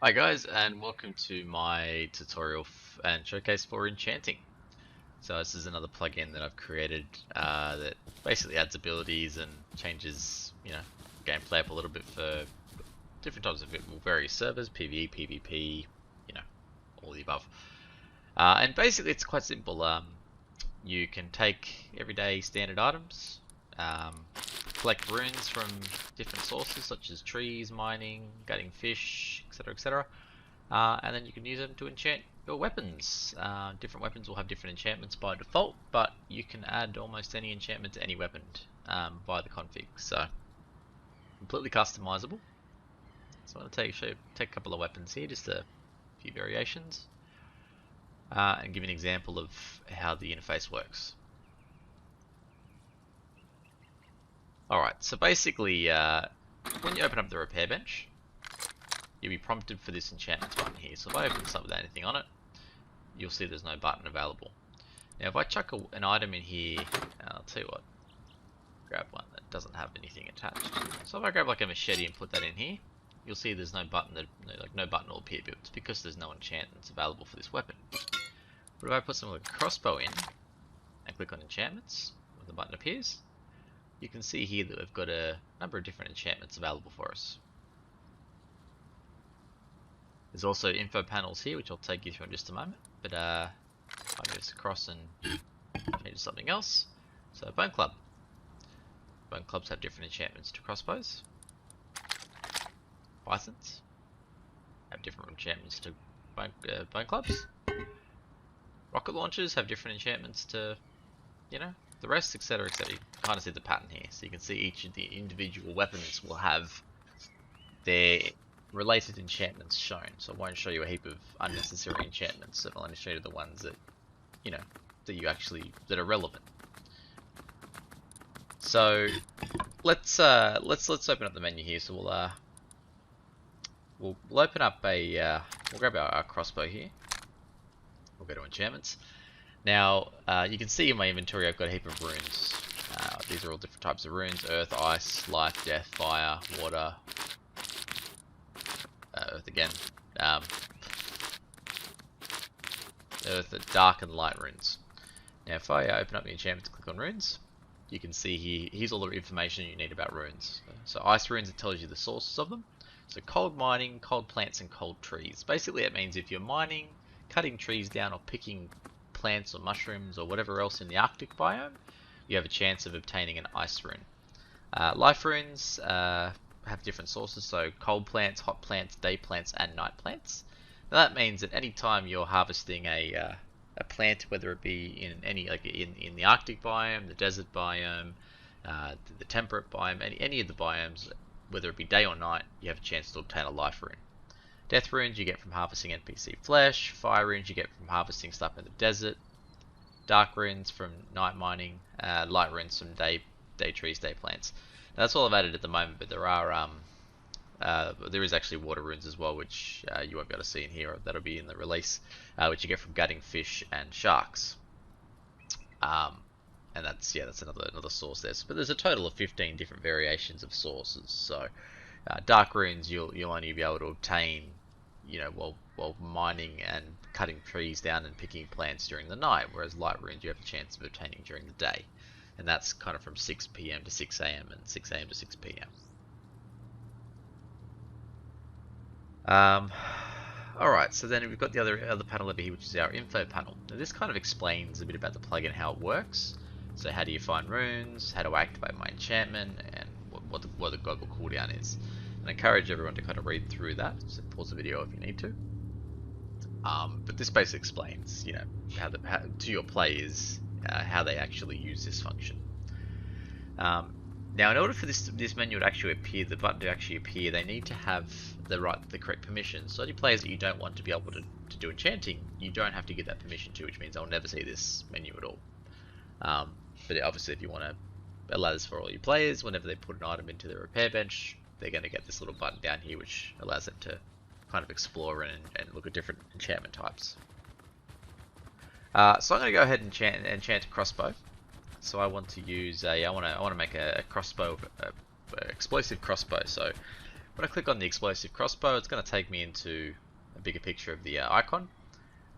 Hi guys, and welcome to my tutorial and showcase for Enchanting. So this is another plugin that I've created that basically adds abilities and changes, gameplay up a little bit for different types of various servers, PvE, PvP, all the above. And basically it's quite simple. You can take everyday standard items, collect runes from different sources such as trees, mining, gutting fish, etc, etc. And then you can use them to enchant your weapons. Different weapons will have different enchantments by default, but you can add almost any enchantment to any weapon via the config. So completely customizable. So I'm going to take a couple of weapons here, just a few variations, and give an example of how the interface works. Alright, so basically, when you open up the repair bench, you'll be prompted for this enchantments button here. So if I open this up without anything on it, you'll see there's no button available. Now if I chuck an item in here, I'll tell you what, grab one that doesn't have anything attached. So if I grab like a machete and put that in here, you'll see there's no button no button will appear, but it's because there's no enchantments available for this weapon. But if I put something like a crossbow in and click on enchantments, when the button appears, you can see here that we've got a number of different enchantments available for us. There's also info panels here, which I'll take you through in just a moment. But if I go this across and change to something else, so bone club. Bone clubs have different enchantments to crossbows. Pythons have different enchantments to bone clubs. Rocket launchers have different enchantments to, the rest, etc, etc. You can kind of see the pattern here. So you can see each of the individual weapons will have their related enchantments shown. So I won't show you a heap of unnecessary enchantments. So I'll only show you the ones that, that are relevant. So let's open up the menu here. So we'll open up we'll grab our crossbow here. We'll go to enchantments. Now you can see in my inventory I've got a heap of runes. These are all different types of runes: earth, ice, life, death, fire, water, earth again, earth, dark and light runes. Now if I open up the enchantment to click on runes, you can see here's all the information you need about runes. So ice runes, it tells you the sources of them. So cold mining, cold plants and cold trees. Basically it means if you're mining, cutting trees down or picking plants or mushrooms or whatever else in the Arctic biome, you have a chance of obtaining an ice rune. Life runes have different sources, so cold plants, hot plants, day plants and night plants. Now that means that any time you're harvesting a plant, whether it be in any, like in the Arctic biome, the desert biome, the temperate biome, any of the biomes, whether it be day or night, you have a chance to obtain a life rune. Death runes you get from harvesting NPC flesh. Fire runes you get from harvesting stuff in the desert. Dark runes from night mining. Light runes from day trees, day plants. Now that's all I've added at the moment, but there is actually water runes as well, which you won't be able to see in here. That'll be in the release, which you get from gutting fish and sharks. And that's another source there. But there's a total of 15 different variations of sources. So dark runes you'll only be able to obtain, while mining and cutting trees down and picking plants during the night, whereas light runes you have a chance of obtaining during the day. And that's kind of from 6 PM to 6 AM and 6 AM to 6 PM. Alright, so then we've got the other panel over here, which is our info panel. Now this kind of explains a bit about the plugin, how it works. So how do you find runes, how do I activate my enchantment, and what the global cooldown is. And I encourage everyone to kind of read through that, so pause the video if you need to. But this basically explains, how to your players, how they actually use this function. Now in order for this menu to actually appear, the button to actually appear, they need to have the correct permissions. So any players that you don't want to be able to do enchanting, you don't have to give that permission to, which means they'll never see this menu at all. But obviously if you want to allow this for all your players, whenever they put an item into the repair bench, they're going to get this little button down here which allows them to kind of explore and look at different enchantment types. So I'm going to go ahead and enchant a crossbow. So I want to use I want to make a crossbow, explosive crossbow. So When I click on the explosive crossbow, it's going to take me into a bigger picture of the icon.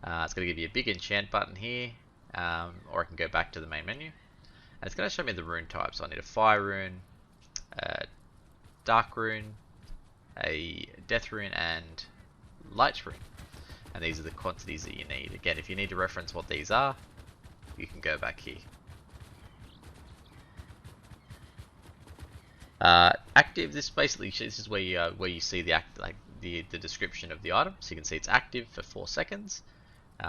It's going to give you a big enchant button here, or I can go back to the main menu. And it's going to show me the rune types. So I need a fire rune, a dark rune, a death rune, and light rune. And these are the quantities that you need. Again, if you need to reference what these are, you can go back here. Active. This is where you see the description of the item. So you can see it's active for 4 seconds.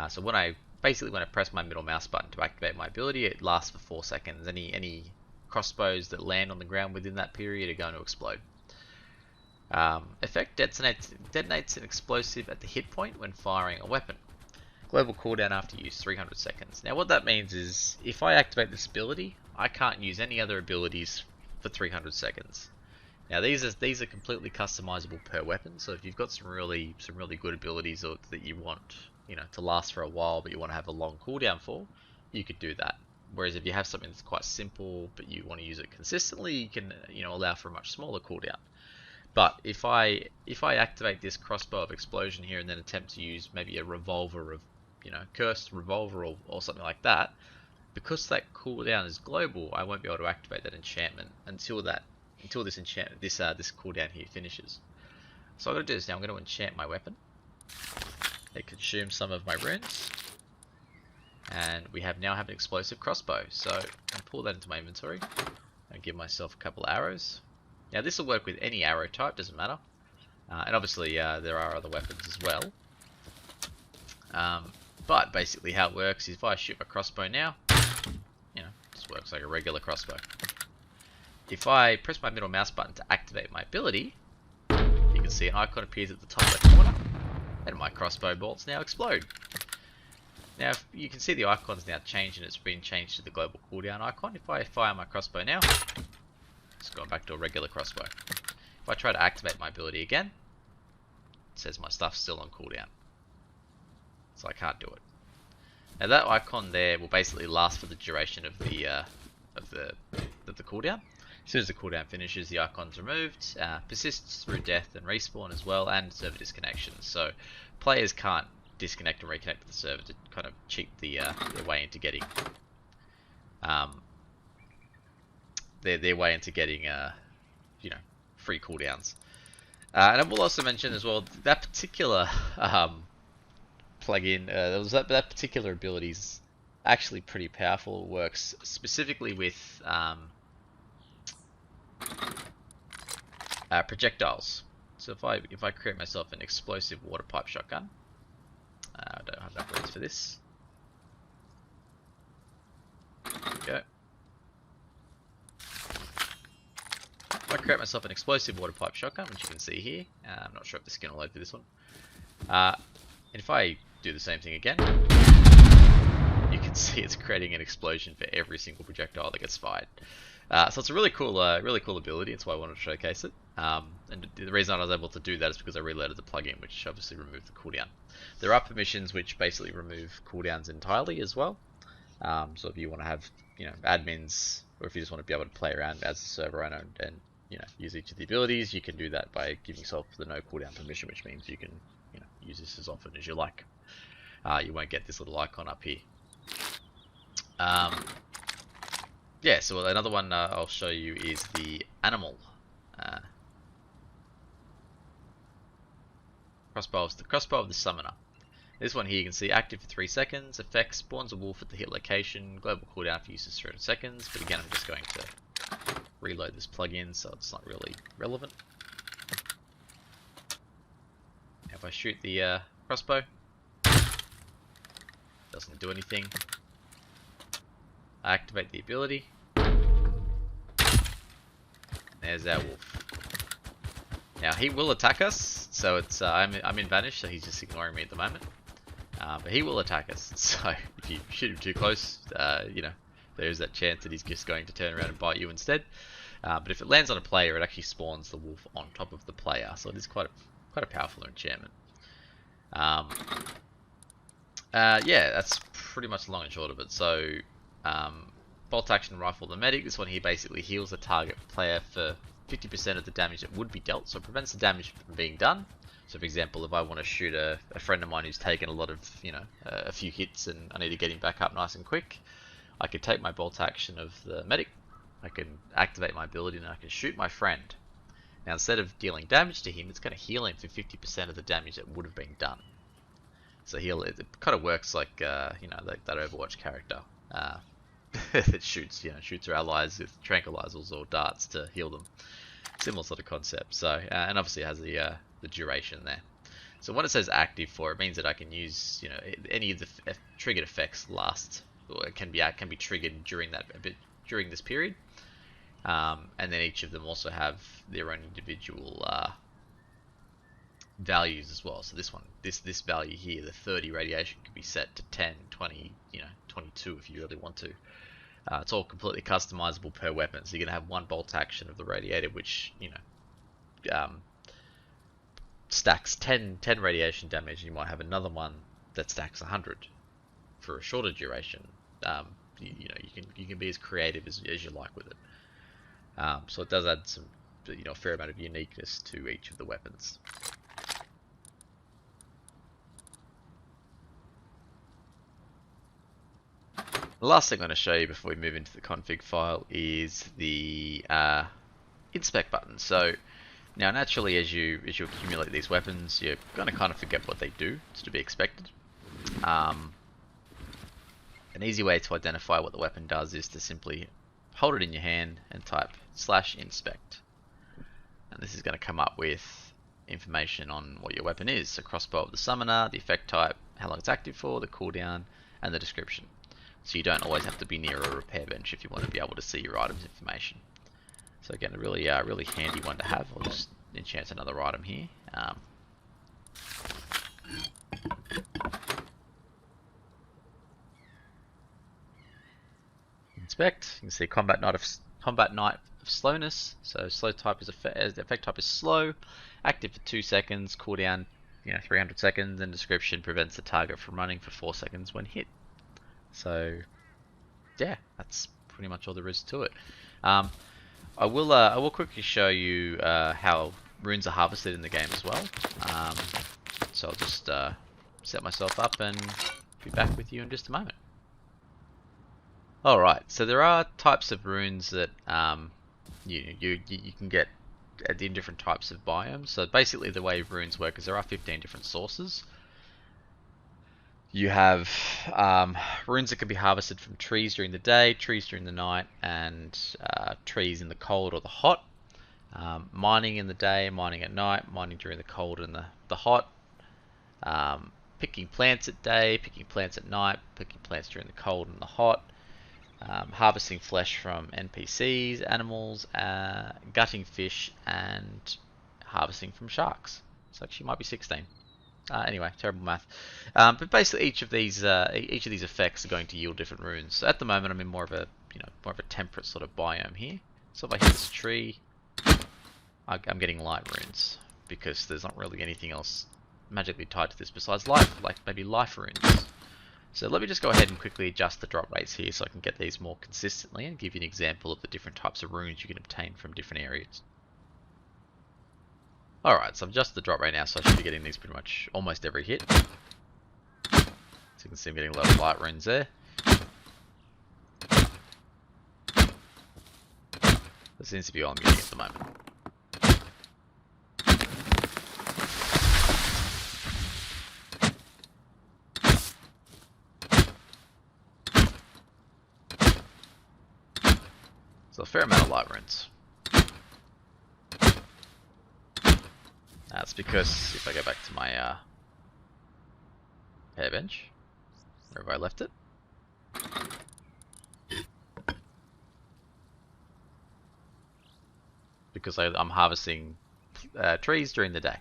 So when I press my middle mouse button to activate my ability, it lasts for 4 seconds. Any crossbows that land on the ground within that period are going to explode. Effect detonates an explosive at the hit point when firing a weapon. Global cooldown after use 300 seconds. Now what that means is if I activate this ability, I can't use any other abilities for 300 seconds. Now these are completely customizable per weapon. So if you've got some really good abilities that you want, to last for a while, but you want to have a long cooldown for, you could do that. Whereas if you have something that's quite simple, but you want to use it consistently, you can allow for a much smaller cooldown. But if I activate this crossbow of explosion here and then attempt to use maybe a revolver of, cursed revolver or something like that, because that cooldown is global, I won't be able to activate that enchantment until this cooldown here finishes. So what I'm going to do is now I'm going to enchant my weapon. It consumes some of my runes, and we now have an explosive crossbow. So I'll pull that into my inventory and give myself a couple of arrows. Now this will work with any arrow type, doesn't matter. And obviously there are other weapons as well. But basically how it works is if I shoot my crossbow now, just works like a regular crossbow. If I press my middle mouse button to activate my ability, you can see an icon appears at the top left corner, and my crossbow bolts now explode. Now you can see the icon's now changed, and it's been changed to the global cooldown icon. If I fire my crossbow now, it's gone back to a regular crossbow. If I try to activate my ability again, it says my stuff's still on cooldown. So I can't do it. Now that icon there will basically last for the duration of the cooldown. As soon as the cooldown finishes, the icon's removed, persists through death and respawn as well, and server disconnection. So players can't disconnect and reconnect to the server to kind of cheat their way into getting their way into getting free cooldowns. And I will also mention as well that particular plugin, that particular ability is actually pretty powerful. It works specifically with projectiles. So if I create myself an explosive water pipe shotgun, I don't have enough runes for this. There we go. If I create myself an explosive water pipe shotgun, which you can see here, I'm not sure if the skin will load for this one. And if I do the same thing again, you can see it's creating an explosion for every single projectile that gets fired. So it's a really cool ability. That's why I wanted to showcase it. And the reason I was able to do that is because I reloaded the plugin, which obviously removed the cooldown. There are permissions which basically remove cooldowns entirely as well. So if you want to have admins, or if you just want to be able to play around as a server owner and use each of the abilities, you can do that by giving yourself the no cooldown permission, which means you can use this as often as you like. You won't get this little icon up here. Yeah, so another one I'll show you is the animal crossbow. The crossbow of the summoner. This one here you can see active for 3 seconds. Effect spawns a wolf at the hit location. Global cooldown for use is 300 seconds. But again, I'm just going to reload this plugin, so it's not really relevant. If I shoot the crossbow, doesn't do anything. I activate the ability. There's our wolf. Now he will attack us, so it's I'm in vanish, so he's just ignoring me at the moment. But he will attack us. So if you shoot him too close, there's that chance that he's just going to turn around and bite you instead. But if it lands on a player, it actually spawns the wolf on top of the player, so it is quite a powerful enchantment. Yeah, that's pretty much the long and short of it. So bolt action rifle the medic. This one here basically heals the target player for 50% of the damage that would be dealt, so it prevents the damage from being done. So for example, if I want to shoot a friend of mine who's taken a lot of, a few hits and I need to get him back up nice and quick, I could take my bolt action of the medic, I can activate my ability, and I can shoot my friend. Now instead of dealing damage to him, it's going to heal him for 50% of the damage that would have been done. So it kind of works like, like that Overwatch character that shoots her allies with tranquilizers or darts to heal them. Similar sort of concept. So, and obviously it has the duration there. So when it says active for, it means that I can use, any of the triggered effects or it can be triggered during this period. And then each of them also have their own individual values as well. So this value here, the 30 radiation, can be set to 10, 20, 22 if you really want to. It's all completely customizable per weapon. So you're gonna have one bolt action of the radiator, which stacks 10 radiation damage, and you might have another one that stacks 100 for a shorter duration. You can be as creative as you like with it. So it does add some, a fair amount of uniqueness to each of the weapons. The last thing I'm going to show you before we move into the config file is the inspect button. So now naturally as you accumulate these weapons, you're going to kind of forget what they do. It's to be expected. An easy way to identify what the weapon does is to simply hold it in your hand and type /inspect. And this is going to come up with information on what your weapon is. So crossbow of the summoner, the effect type, how long it's active for, the cooldown, and the description. So you don't always have to be near a repair bench if you want to be able to see your item's information. So again, a really handy one to have. I'll just enchant another item here. Inspect. You can see combat knight of slowness. So slow type is the effect type is slow, active for 2 seconds, cooldown 300 seconds, and description prevents the target from running for 4 seconds when hit. So yeah, that's pretty much all there is to it. I will quickly show you how runes are harvested in the game as well. So I'll just set myself up and be back with you in just a moment. Alright, so there are types of runes that you can get in different types of biomes. So basically the way runes work is there are 15 different sources. You have runes that can be harvested from trees during the day, trees during the night, and trees in the cold or the hot. Mining in the day, mining at night, mining during the cold and the hot. Picking plants at day, picking plants at night, picking plants during the cold and the hot. Harvesting flesh from NPCs, animals, gutting fish, and harvesting from sharks. So actually might be 16. Anyway, terrible math. But basically, each of these effects are going to yield different runes. So at the moment, I'm in more of a temperate sort of biome here. So if I hit this tree, I'm getting light runes because there's not really anything else magically tied to this besides life, like maybe life runes. So let me just go ahead and quickly adjust the drop rates here so I can get these more consistently and give you an example of the different types of runes you can obtain from different areas. Alright, so I've adjusted the drop rate now, so I should be getting these pretty much almost every hit. So you can see I'm getting a lot of light runes there. That seems to be all I'm getting at the moment. So a fair amount of light runes. That's because if I go back to my hair bench, wherever I left it, because I'm harvesting trees during the day.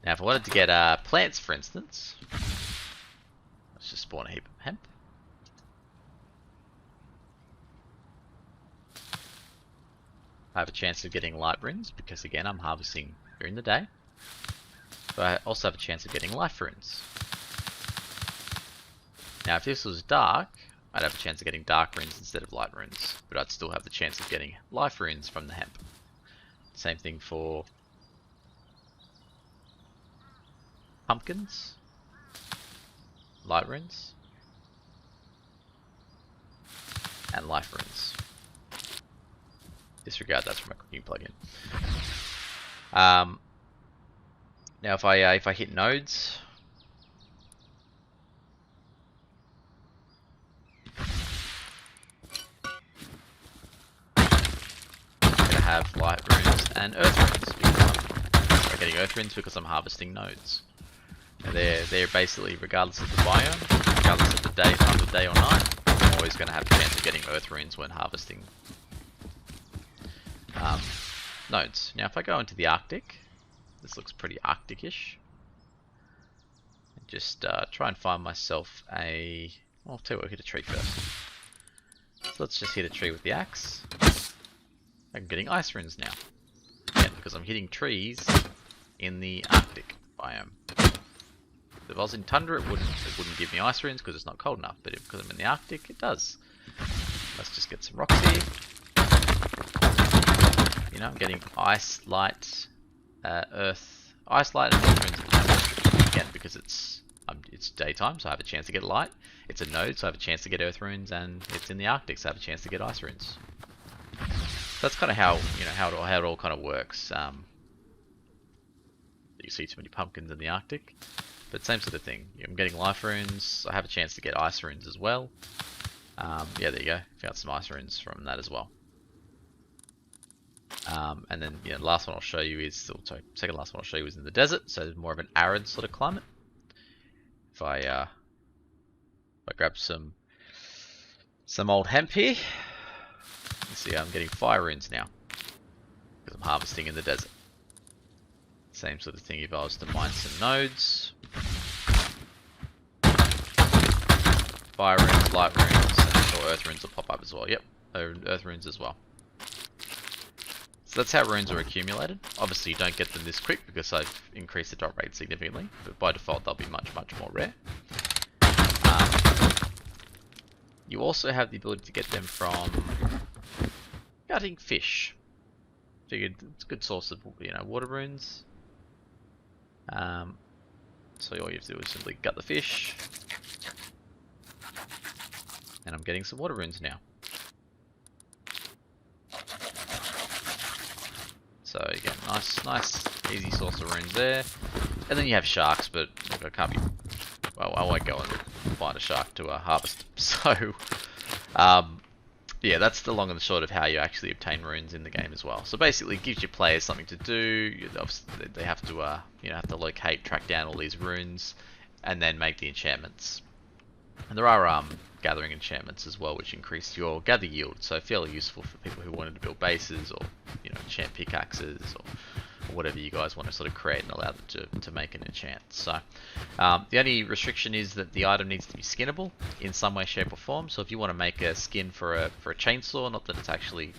Now if I wanted to get plants, for instance, let's just spawn a heap of hemp. I have a chance of getting light runes because again I'm harvesting during the day. But I also have a chance of getting life runes. Now if this was dark, I'd have a chance of getting dark runes instead of light runes, but I'd still have the chance of getting life runes from the hemp. Same thing for pumpkins, light runes, and life runes. Disregard that's from a cooking plugin. Now if I hit nodes, I'm gonna have light runes and earth runes because I'm getting earth runes because I'm harvesting nodes. And they're basically, regardless of the biome, regardless of the time of day or night, I'm always going to have a chance of getting earth runes when harvesting nodes. Now if I go into the Arctic, this looks pretty Arctic-ish. Just try and find myself a... I'll tell you what, hit a tree first. So let's just hit a tree with the axe. I'm getting ice runes now. Again, because I'm hitting trees in the Arctic biome. If I was in Tundra, it wouldn't give me ice runes because it's not cold enough, but because I'm in the Arctic, it does. Let's just get some rocks here. You know, I'm getting ice, light, earth, ice, light, and earth runes at the moment. Again, because it's daytime, so I have a chance to get light. It's a node, so I have a chance to get earth runes, and it's in the Arctic, so I have a chance to get ice runes. So that's kind of how how it all kind of works. You see too many pumpkins in the Arctic. But same sort of thing. I'm getting life runes. I have a chance to get ice runes as well. Yeah, there you go. Found some ice runes from that as well. And then, yeah, the last one I'll show you is, sorry, second last one I'll show you is in the desert. So more of an arid sort of climate. If I grab some old hemp here, you see I'm getting fire runes now because I'm harvesting in the desert. Same sort of thing if I was to mine some nodes. Fire runes, light runes, or earth runes will pop up as well. Yep, earth runes as well. So that's how runes are accumulated. Obviously you don't get them this quick because I've increased the drop rate significantly, but by default they'll be much more rare. You also have the ability to get them from gutting fish. Figured it's a good source of, you know, water runes. So all you have to do is simply gut the fish. And I'm getting some water runes now. So again, nice, easy source of runes there. And then you have sharks, but look, I can't be... Well, I won't go and find a shark to harvest. So, yeah, that's the long and the short of how you actually obtain runes in the game as well. So basically, it gives your players something to do. Obviously, they have to, have to locate, track down all these runes, and then make the enchantments. And there are gathering enchantments as well, which increase your gather yield. So fairly useful for people who wanted to build bases, or enchant pickaxes, or whatever you guys want to sort of create and allow them to make an enchant. So the only restriction is that the item needs to be skinnable in some way, shape, or form. So if you want to make a skin for a chainsaw, not that it's actually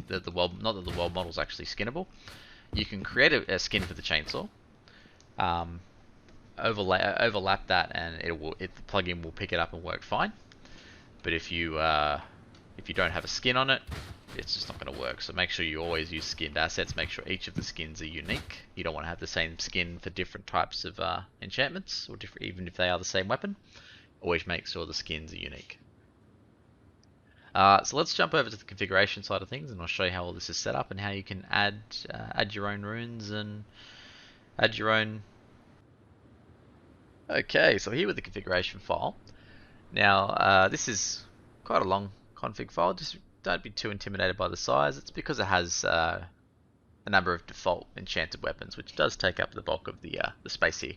not that the world model is actually skinnable, you can create a skin for the chainsaw. Overlap that, and the plugin will pick it up and work fine. But if you don't have a skin on it, it's just not going to work. So make sure you always use skinned assets. Make sure each of the skins are unique. You don't want to have the same skin for different types of enchantments, or even if they are the same weapon. Always make sure the skins are unique. So let's jump over to the configuration side of things, and I'll show you how all this is set up and how you can add your own runes and add your own. Okay, so here with the configuration file. Now, this is quite a long config file. Just don't be too intimidated by the size. It's because it has a number of default enchanted weapons, which does take up the bulk of the space here.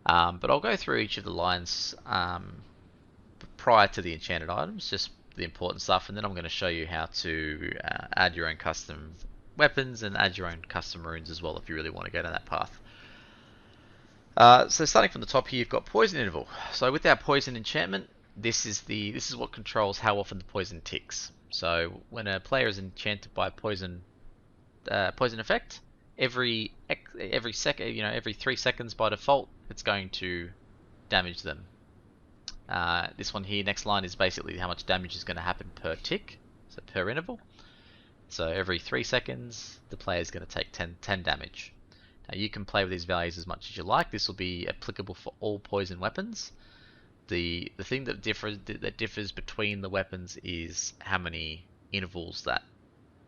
But I'll go through each of the lines prior to the enchanted items, just the important stuff, and then I'm going to show you how to add your own custom weapons and add your own custom runes as well if you really want to go down that path. So starting from the top here, you've got poison interval. So with our poison enchantment, this is what controls how often the poison ticks. So when a player is enchanted by poison effect, every second, every 3 seconds by default, it's going to damage them This one here, next line, is basically how much damage is going to happen per tick, so per interval. So every 3 seconds, the player is going to take 10 damage. Now you can play with these values as much as you like. This will be applicable for all poison weapons. The thing that differs between the weapons is how many intervals that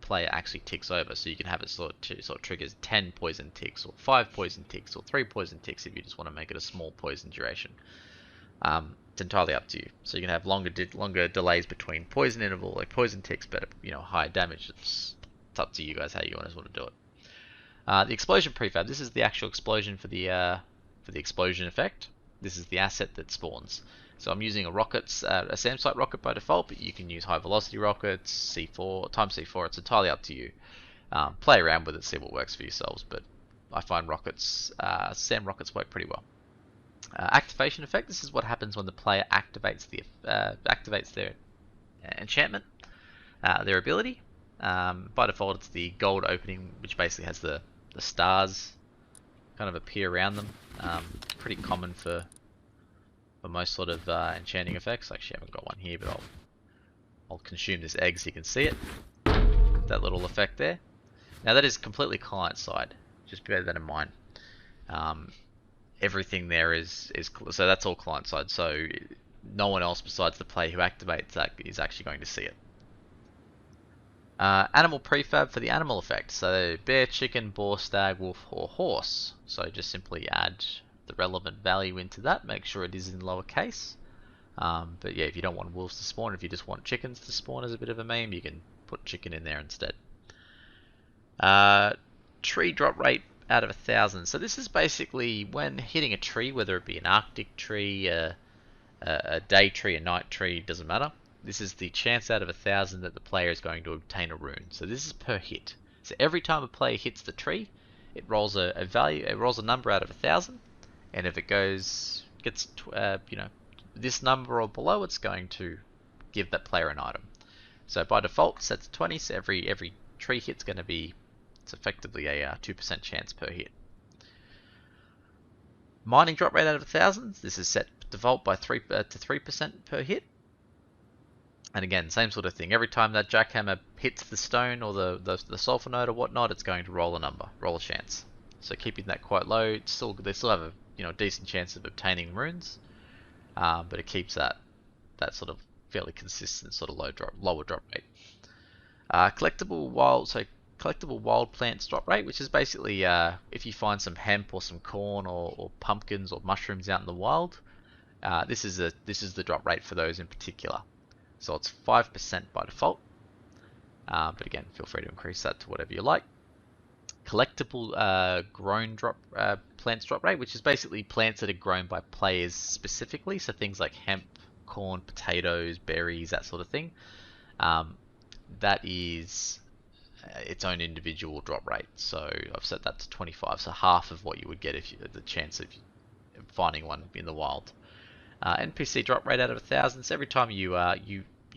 player actually ticks over. So you can have it sort of triggers 10 poison ticks, or 5 poison ticks, or 3 poison ticks if you just want to make it a small poison duration. It's entirely up to you. So you can have longer delays between poison interval, like poison ticks, but higher damage. It's up to you guys how you guys want to do it. The explosion prefab. This is the actual explosion for the explosion effect. This is the asset that spawns. So I'm using a SAM-site rocket by default, but you can use high velocity rockets, C4, times C4. It's entirely up to you. Play around with it, see what works for yourselves. But I find SAM rockets work pretty well. Activation effect. This is what happens when the player activates their enchantment, their ability. By default, it's the gold opening, which basically has the stars kind of appear around them. Pretty common for most sort of enchanting effects. Actually, I haven't got one here, but I'll consume this egg so you can see it. That little effect there. Now that is completely client side. Just bear that in mind. Everything there is so that's all client side. So no one else besides the player who activates that is actually going to see it. Animal prefab for the animal effect. So bear, chicken, boar, stag, wolf, or horse. So just simply add the relevant value into that. Make sure it is in lowercase. But yeah, if you don't want wolves to spawn, if you just want chickens to spawn as a bit of a meme, you can put chicken in there instead. Tree drop rate out of 1,000. So this is basically when hitting a tree, whether it be an Arctic tree, a day tree, a night tree, doesn't matter. This is the chance out of 1,000 that the player is going to obtain a rune. So this is per hit. So every time a player hits the tree, it rolls a value. It rolls a number out of 1,000, and if it gets this number or below, it's going to give that player an item. So by default, set to 20. So every tree hit's going to be, it's effectively a 2% chance per hit. Mining drop rate out of 1,000. This is set default by 3% per hit. And again, same sort of thing. Every time that jackhammer hits the stone or the sulfur node or whatnot, it's going to roll a chance. So keeping that quite low, they still have a decent chance of obtaining runes, but it keeps that sort of fairly consistent sort of lower drop rate. Collectible wild plants drop rate, which is basically if you find some hemp or some corn or pumpkins or mushrooms out in the wild, this is the drop rate for those in particular. So it's 5% by default, but again, feel free to increase that to whatever you like. Collectible grown plants drop rate, which is basically plants that are grown by players specifically, so things like hemp, corn, potatoes, berries, that sort of thing. That is its own individual drop rate, so I've set that to 25, so half of what you would get if you had the chance of finding one in the wild. NPC drop rate out of 1,000. So every time you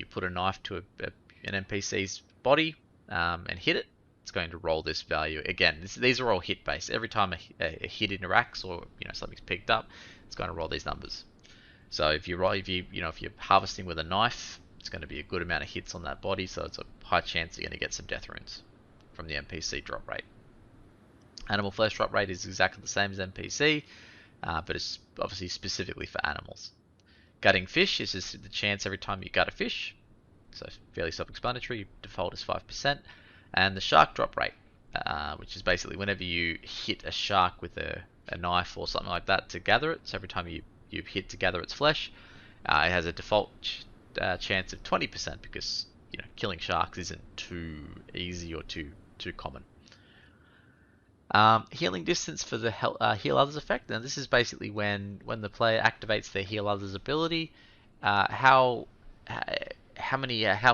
put a knife to an NPC's body and hit it, it's going to roll this value. Again, these are all hit based. Every time a hit interacts or something's picked up, it's going to roll these numbers. So if you're harvesting with a knife, it's going to be a good amount of hits on that body. So it's a high chance you're going to get some death runes from the NPC drop rate. Animal flesh drop rate is exactly the same as NPC. But it's obviously specifically for animals. Gutting fish is just the chance every time you gut a fish. So fairly self-explanatory. Default is 5%. And the shark drop rate, which is basically whenever you hit a shark with a knife or something like that to gather it. So every time you hit to gather its flesh, it has a default chance of 20% because killing sharks isn't too easy or too common. Healing distance for the heal others effect. Now this is basically when the player activates their heal others ability, how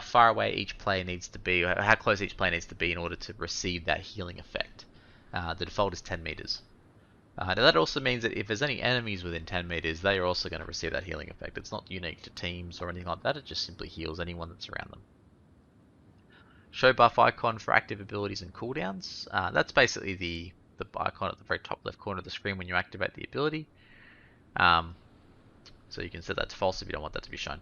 far away each player needs to be, or how close each player needs to be in order to receive that healing effect. The default is 10 meters. Now that also means that if there's any enemies within 10 meters, they are also going to receive that healing effect. It's not unique to teams or anything like that. It just simply heals anyone that's around them. Show buff icon for active abilities and cooldowns. That's basically the icon at the very top left corner of the screen when you activate the ability. So you can set that to false if you don't want that to be shown.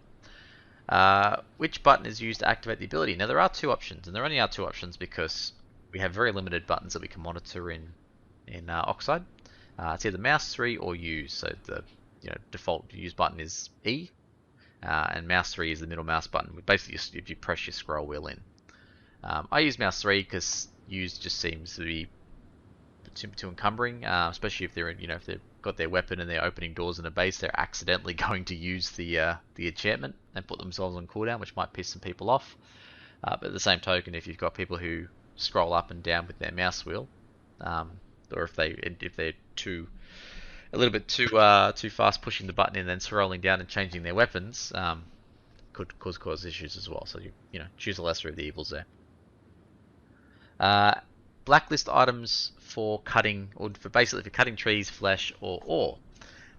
Which button is used to activate the ability? Now there are two options, and there only are two options because we have very limited buttons that we can monitor in Oxide. It's either mouse 3 or use. So the default use button is E, and mouse 3 is the middle mouse button. Basically, if you press your scroll wheel in. I use mouse 3 because use just seems to be too encumbering, especially if they're if they've got their weapon and they're opening doors in a base, they're accidentally going to use the enchantment and put themselves on cooldown, which might piss some people off. But at the same token, if you've got people who scroll up and down with their mouse wheel, or if they're a little bit too fast pushing the button and then scrolling down and changing their weapons, could cause issues as well. So you choose the lesser of the evils there. Blacklist items for cutting, or for cutting trees, flesh, or ore.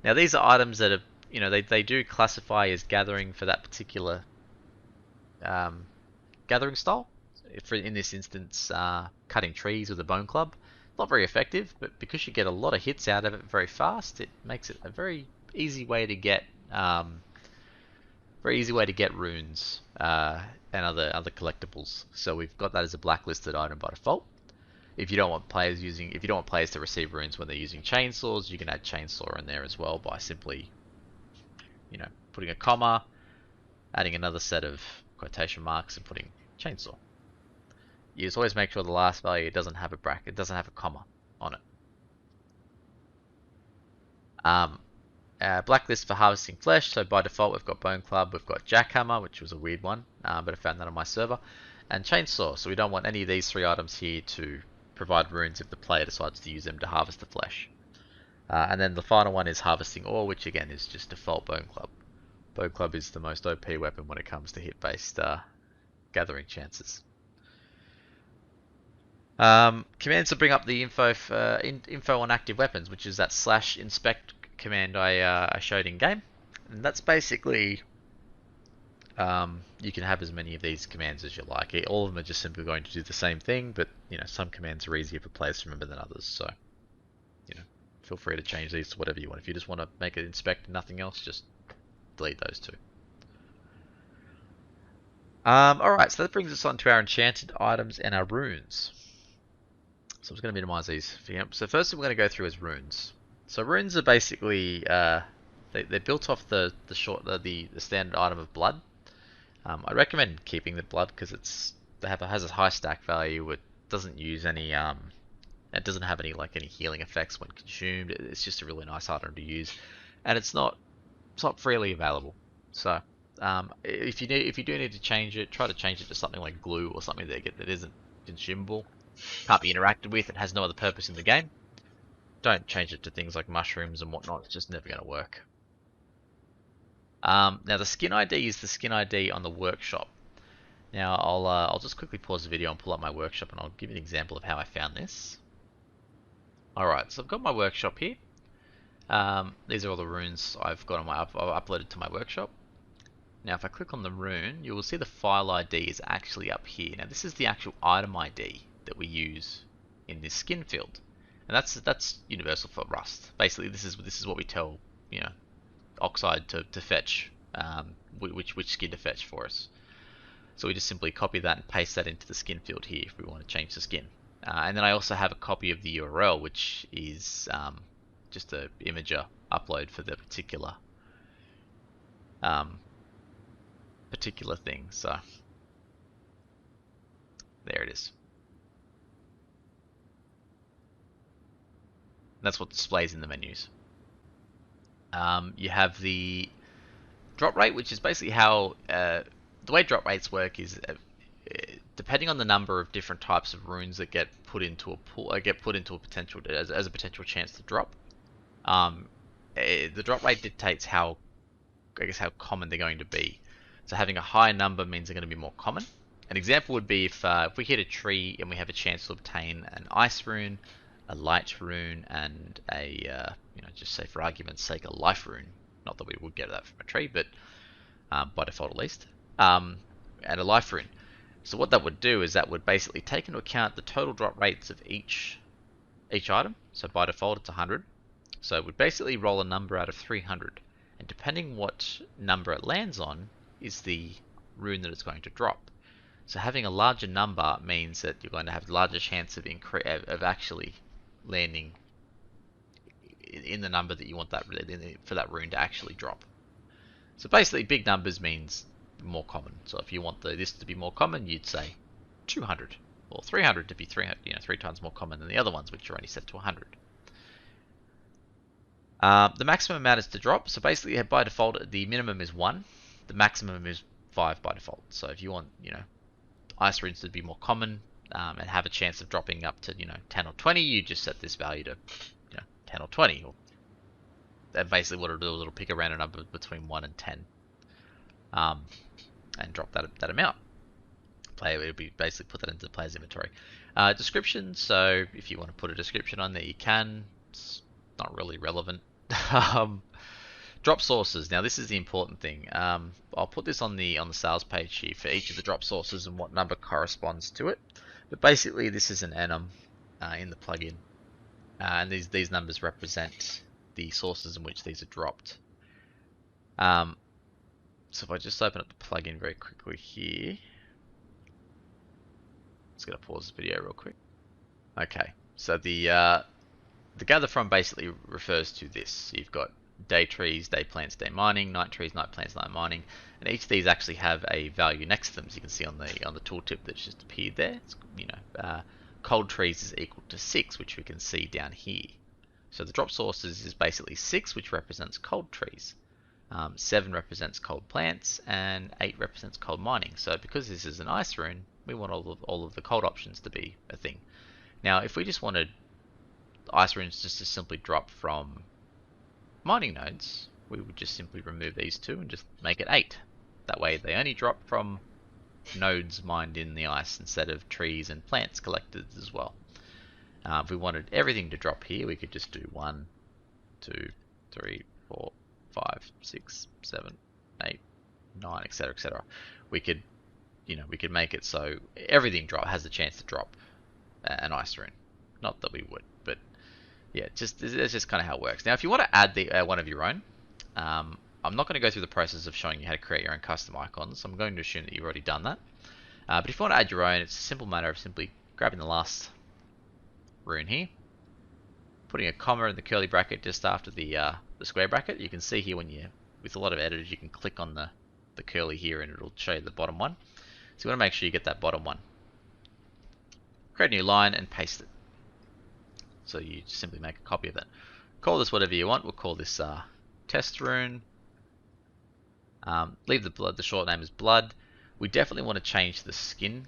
Now these are items that are, they do classify as gathering for that particular gathering style. In this instance, cutting trees with a bone club, not very effective, but because you get a lot of hits out of it very fast, it makes it a very easy way to get runes and other collectibles. So we've got that as a blacklisted item by default. If you don't want players to receive runes when they're using chainsaws, you can add chainsaw in there as well by simply, putting a comma, adding another set of quotation marks, and putting chainsaw. You just always make sure the last value doesn't have a bracket, doesn't have a comma on it. Blacklist for harvesting flesh. So by default, we've got bone club, we've got jackhammer, which was a weird one, but I found that on my server, and chainsaw. So we don't want any of these three items here to provide runes if the player decides to use them to harvest the flesh. And then the final one is harvesting ore, which again is just default bone club. Bone club is the most OP weapon when it comes to hit-based gathering chances. Commands to bring up the info on active weapons, which is that /inspect command I showed in game, and that's basically you can have as many of these commands as you like. All of them are just simply going to do the same thing, but some commands are easier for players to remember than others. So feel free to change these to whatever you want. If you just want to make it inspect and nothing else, just delete those two. Alright, so that brings us on to our enchanted items and our runes. So I'm just going to minimize these for you. So first thing we're going to go through is runes. So runes are basically they're built off the standard item of blood. I recommend keeping the blood because has a high stack value. It doesn't use any it doesn't have any healing effects when consumed. It's just a really nice item to use, and it's not freely available. So if you do need to change it, try to change it to something like glue or something that isn't consumable, can't be interacted with, and has no other purpose in the game. Don't change it to things like mushrooms and whatnot. It's just never going to work. Now the skin ID is the skin ID on the workshop. Now I'll just quickly pause the video and pull up my workshop, and I'll give you an example of how I found this. Alright, so I've got my workshop here. These are all the runes I've got on I've uploaded to my workshop. Now if I click on the rune, you will see the file ID is actually up here. Now this is the actual item ID that we use in this skin field, and that's universal for Rust. Basically, this is what we tell Oxide to fetch, which skin to fetch for us. So we just simply copy that and paste that into the skin field here if we want to change the skin. And then I also have a copy of the URL, which is just a imager upload for the particular thing. So there it is. That's what displays in the menus. You have the drop rate, which is basically how the way drop rates work is depending on the number of different types of runes that get put into a pool, get put into a potential as a potential chance to drop. The drop rate dictates how common they're going to be. So having a high number means they're going to be more common. An example would be if we hit a tree and we have a chance to obtain an ice rune, a light rune, and a just say for argument's sake a life rune. Not that we would get that from a tree, but by default at least, and a life rune. So what that would do is that would basically take into account the total drop rates of each item. So by default it's 100. So it would basically roll a number out of 300, and depending what number it lands on is the rune that it's going to drop. So having a larger number means that you're going to have a larger chance of actually landing in the number that you want for that rune to actually drop. So basically, big numbers means more common. So if you want this to be more common, you'd say 200 or 300 to be 300, 3 times more common than the other ones, which are only set to 100. The maximum amount is to drop. So basically, by default, the minimum is 1. The maximum is 5 by default. So if you want, ice runes to be more common and have a chance of dropping up to 10 or 20, you just set this value to 10 or 20. And basically what it'll do is it'll pick a random number between 1 and 10 and drop that amount. It'll be basically put that into the player's inventory. Description, so if you want to put a description on there, you can. It's not really relevant. Drop sources. Now this is the important thing. I'll put this on the sales page here for each of the drop sources and what number corresponds to it. But basically this is an enum in the plugin, and these numbers represent the sources in which these are dropped. So if I just open up the plugin very quickly here, just gonna pause the video real quick. Okay, so the gather from basically refers to this. You've got day trees, day plants, day mining, night trees, night plants, night mining, and each of these actually have a value next to them. So you can see on the tooltip that's just appeared there. It's, cold trees is equal to 6, which we can see down here. So the drop sources is basically 6, which represents cold trees. 7 represents cold plants, and 8 represents cold mining. So because this is an ice rune, we want all of the cold options to be a thing. Now, if we just wanted ice runes just to simply drop from mining nodes, we would just simply remove these 2 and just make it 8. That way they only drop from nodes mined in the ice instead of trees and plants collected as well. If we wanted everything to drop here, we could just do 1, 2, 3, 4, 5, 6, 7, 8, 9, etc., etc. We could, we could make it so everything has a chance to drop an ice rune. Not that we would, but yeah, that's just kind of how it works. Now, if you want to add one of your own, I'm not going to go through the process of showing you how to create your own custom icons. I'm going to assume that you've already done that. But if you want to add your own, it's a simple matter of simply grabbing the last rune here, putting a comma in the curly bracket just after the square bracket. You can see here with a lot of editors, you can click on the curly here and it'll show you the bottom one. So you want to make sure you get that bottom one. Create a new line and paste it. So you just simply make a copy of it. Call this whatever you want. We'll call this test rune. Leave the short name as blood. We definitely want to change the skin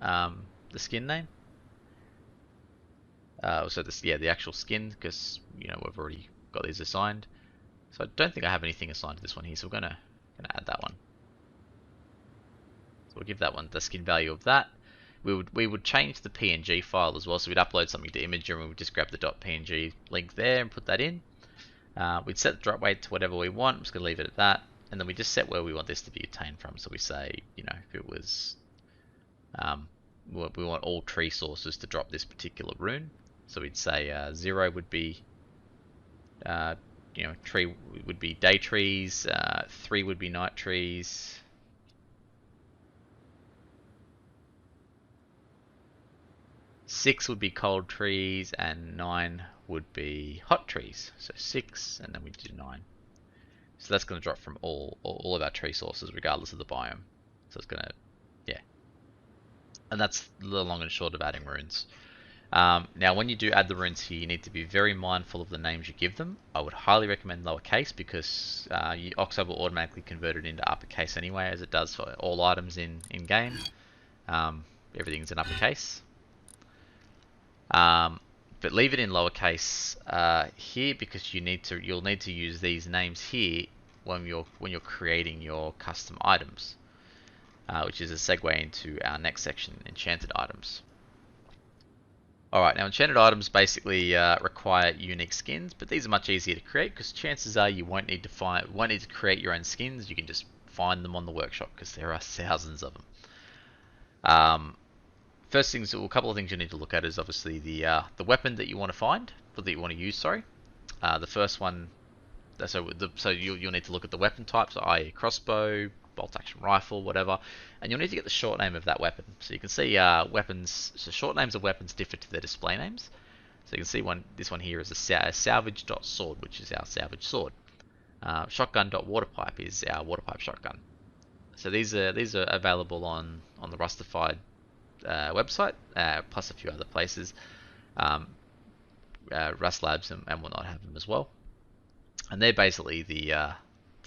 name. So the actual skin, because we've already got these assigned. So I don't think I have anything assigned to this one here, so we're gonna add that one. So we'll give that one the skin value of that. We would change the PNG file as well, so we'd upload something to Imager and we would just grab the .png link there and put that in. We'd set the drop weight to whatever we want. I'm just gonna leave it at that, and then we just set where we want this to be obtained from. So we say, if it was, we want all tree sources to drop this particular rune. So we'd say 0 would be, tree would be day trees, 3 would be night trees, 6 would be cold trees, and 9 would be hot trees. So 6, and then we do 9. So that's going to drop from all of our tree sources, regardless of the biome. So it's going to, and that's the long and short of adding runes. Now, when you do add the runes here, you need to be very mindful of the names you give them. I would highly recommend lowercase because Oxo will automatically convert it into uppercase anyway, as it does for all items in game. Everything's in uppercase. But leave it in lowercase here because you'll need to use these names here when you're creating your custom items, which is a segue into our next section, enchanted items. Alright, now enchanted items basically require unique skins, but these are much easier to create because chances are you won't need to create your own skins. You can just find them on the workshop because there are thousands of them. First things, a couple of things you need to look at is obviously the weapon that you want to find, or that you want to use. Sorry, the first So you'll need to look at the weapon types, i.e. crossbow, bolt action rifle, whatever, and you'll need to get the short name of that weapon. So you can see weapons. So short names of weapons differ to their display names. So you can see this one here is a salvage.sword, which is our salvage sword. Shotgun.waterpipe is our waterpipe shotgun. So these are available on the Rustified website, plus a few other places. Rust Labs and whatnot have them as well. And they're basically the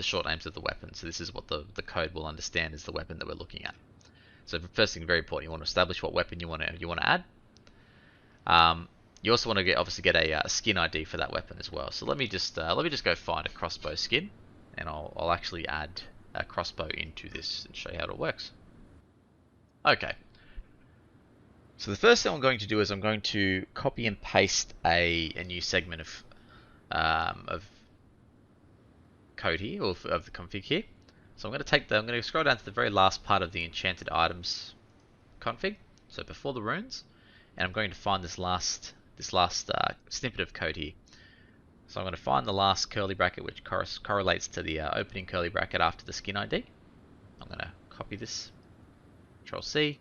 short names of the weapon. So this is what the code will understand is the weapon that we're looking at. So first thing, very important, you want to establish what weapon you want to add. You also want to obviously get a skin ID for that weapon as well. So let me just go find a crossbow skin, and I'll actually add a crossbow into this and show you how it works. Okay. So the first thing I'm going to do is I'm going to copy and paste a new segment of code here, or of the config here. So I'm going to scroll down to the very last part of the enchanted items config. So before the runes, and I'm going to find this last snippet of code here. So I'm going to find the last curly bracket which correlates to the opening curly bracket after the skin ID. I'm going to copy this, Control C.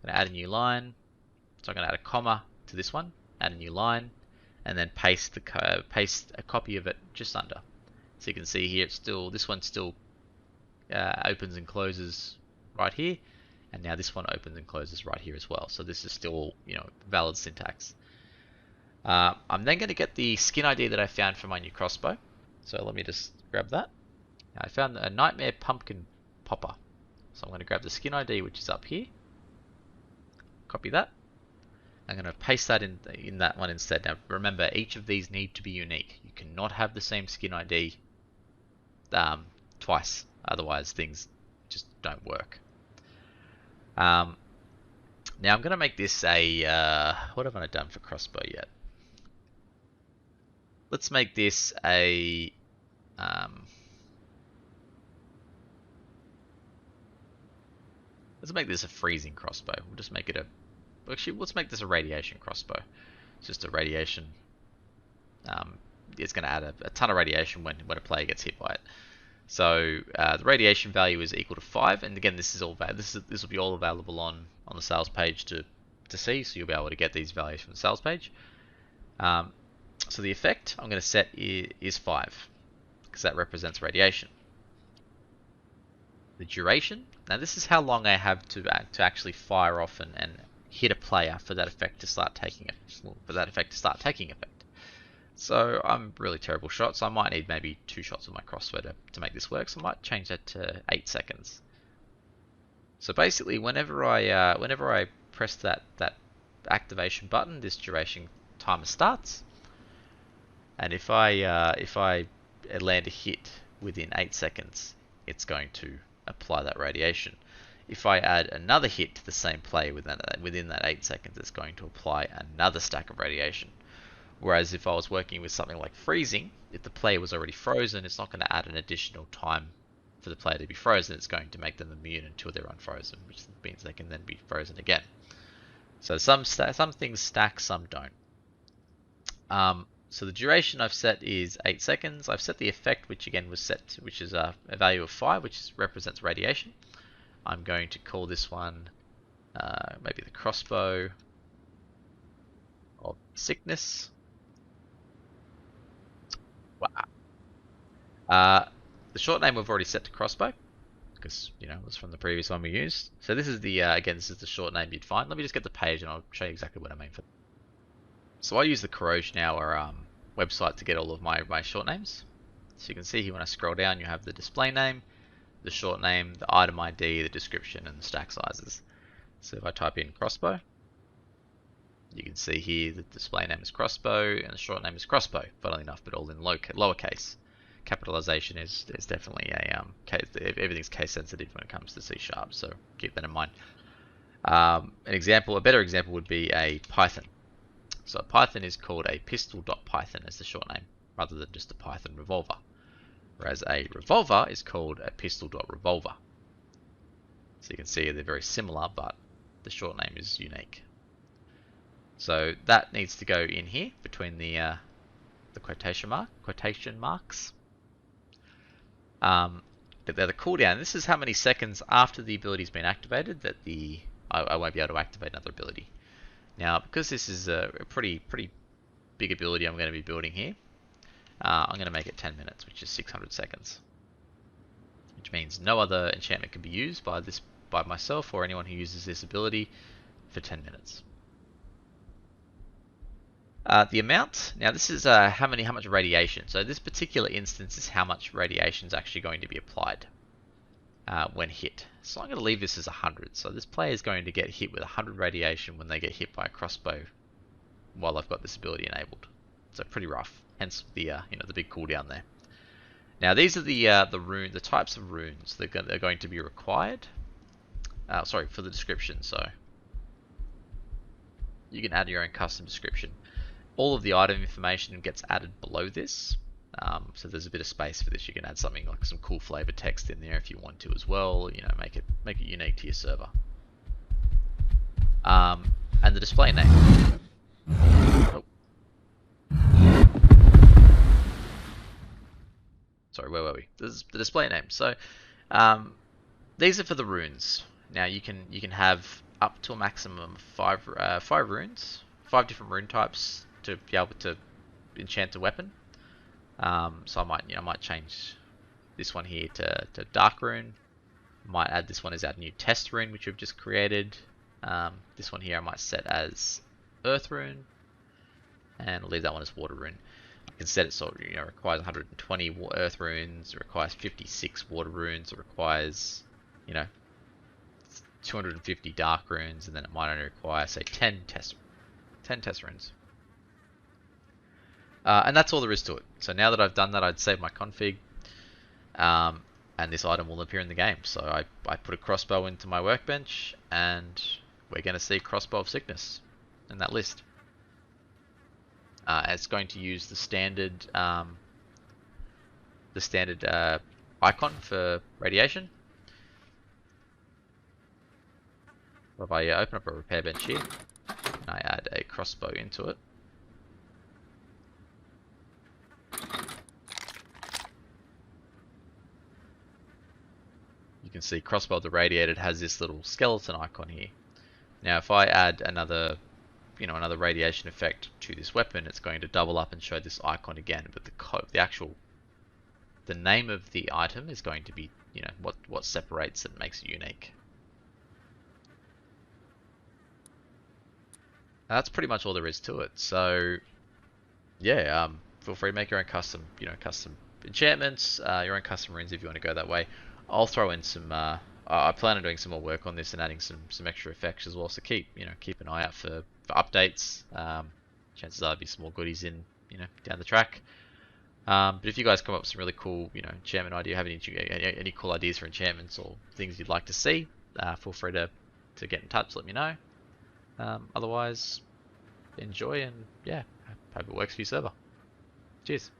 I'm going to add a new line. So I'm going to add a comma to this one, add a new line, and then paste a copy of it just under. So you can see here this one still opens and closes right here, and now this one opens and closes right here as well. So this is still valid syntax. I'm then going to get the skin ID that I found for my new crossbow. So let me just grab that. I found a Nightmare Pumpkin Popper. So I'm going to grab the skin ID, which is up here. Copy that. I'm going to paste that in that one instead. Now remember, each of these need to be unique. You cannot have the same skin ID twice, otherwise things just don't work. Now I'm going to make this a what have I done for crossbow yet? Let's make this a freezing crossbow. We'll just make it actually, let's make this a radiation crossbow. It's just a radiation. It's going to add a ton of radiation when a player gets hit by it. So the radiation value is equal to 5, and again, this will be all available on the sales page to see. So you'll be able to get these values from the sales page. So the effect I'm going to set is 5 because that represents radiation. The duration. Now this is how long I have to actually fire off and hit a player for that effect to start taking effect. So I'm a really terrible shot, so I might need maybe 2 shots of my crossbow to make this work. So I might change that to 8 seconds. So basically, whenever I press that activation button, this duration timer starts. And if I land a hit within 8 seconds, it's going to apply that radiation. If I add another hit to the same player within that 8 seconds, it's going to apply another stack of radiation. Whereas if I was working with something like freezing, if the player was already frozen, it's not going to add an additional time for the player to be frozen. It's going to make them immune until they're unfrozen, which means they can then be frozen again. So some things stack, some don't. So the duration I've set is 8 seconds. I've set the effect, which again was set, which is a value of 5, which represents radiation. I'm going to call this one maybe the crossbow of sickness. Wow. The short name we've already set to crossbow because it was from the previous one we used. So this is this is the short name you'd find. Let me just get the page and I'll show you exactly what I mean for. So I use the Corrosion Hour website to get all of my short names. So you can see here when I scroll down, you have the display name, the short name, the item ID, the description, and the stack sizes. So if I type in crossbow, you can see here the display name is crossbow and the short name is crossbow, funnily enough, but all in lowercase. Capitalization is definitely everything's case sensitive when it comes to C#, so keep that in mind. A better example would be a Python. So a Python is called a pistol.python as the short name, rather than just a Python revolver. Whereas a revolver is called a pistol.revolver. So you can see they're very similar, but the short name is unique. So that needs to go in here between the quotation marks. But they're the cooldown. This is how many seconds after the ability's been activated that I won't be able to activate another ability. Now, because this is a pretty big ability I'm going to be building here, I'm going to make it 10 minutes, which is 600 seconds. Which means no other enchantment can be used by myself or anyone who uses this ability for 10 minutes. The amount, now this is how much radiation. So this particular instance is how much radiation is actually going to be applied when hit. So I'm going to leave this as 100. So this player is going to get hit with 100 radiation when they get hit by a crossbow while I've got this ability enabled. So pretty rough. Hence the the big cooldown there. Now these are the types of runes that are going to be required. Sorry for the description. So you can add your own custom description. All of the item information gets added below this. So there's a bit of space for this. You can add something like some cool flavor text in there if you want to as well. You know, make it unique to your server. And the display name. Oh. Sorry, where were we? This is the display name. So these are for the runes. Now you can have up to a maximum of 5 runes, 5 different rune types to be able to enchant a weapon. So I might change this one here to dark rune. Might add this one as our new test rune, which we've just created. This one here I might set as earth rune, and I'll leave that one as water rune. I can set it so it requires 120 earth runes, it requires 56 water runes, it requires 250 dark runes, and then it might only require say 10 test runes. And that's all there is to it. So now that I've done that, I'd save my config, and this item will appear in the game. So I put a crossbow into my workbench, and we're going to see Crossbow of Sickness in that list. It's going to use the standard icon for radiation. If I open up a repair bench here, and I add a crossbow into it, you can see Crossbow of the Radiated has this little skeleton icon here. Now if I add another radiation effect to this weapon, it's going to double up and show this icon again, but the name of the item is going to be what separates it and makes it unique. That's pretty much all there is to it. So yeah, feel free to make your own custom enchantments, your own custom runes if you want to go that way. I'll throw in some. I plan on doing some more work on this and adding some extra effects as well. So keep an eye out for updates. Chances are there'll be some more goodies in down the track. But if you guys come up with some really cool enchantment idea, have any cool ideas for enchantments or things you'd like to see, feel free to get in touch. Let me know. Otherwise, enjoy and yeah, hope it works for your server. Cheers.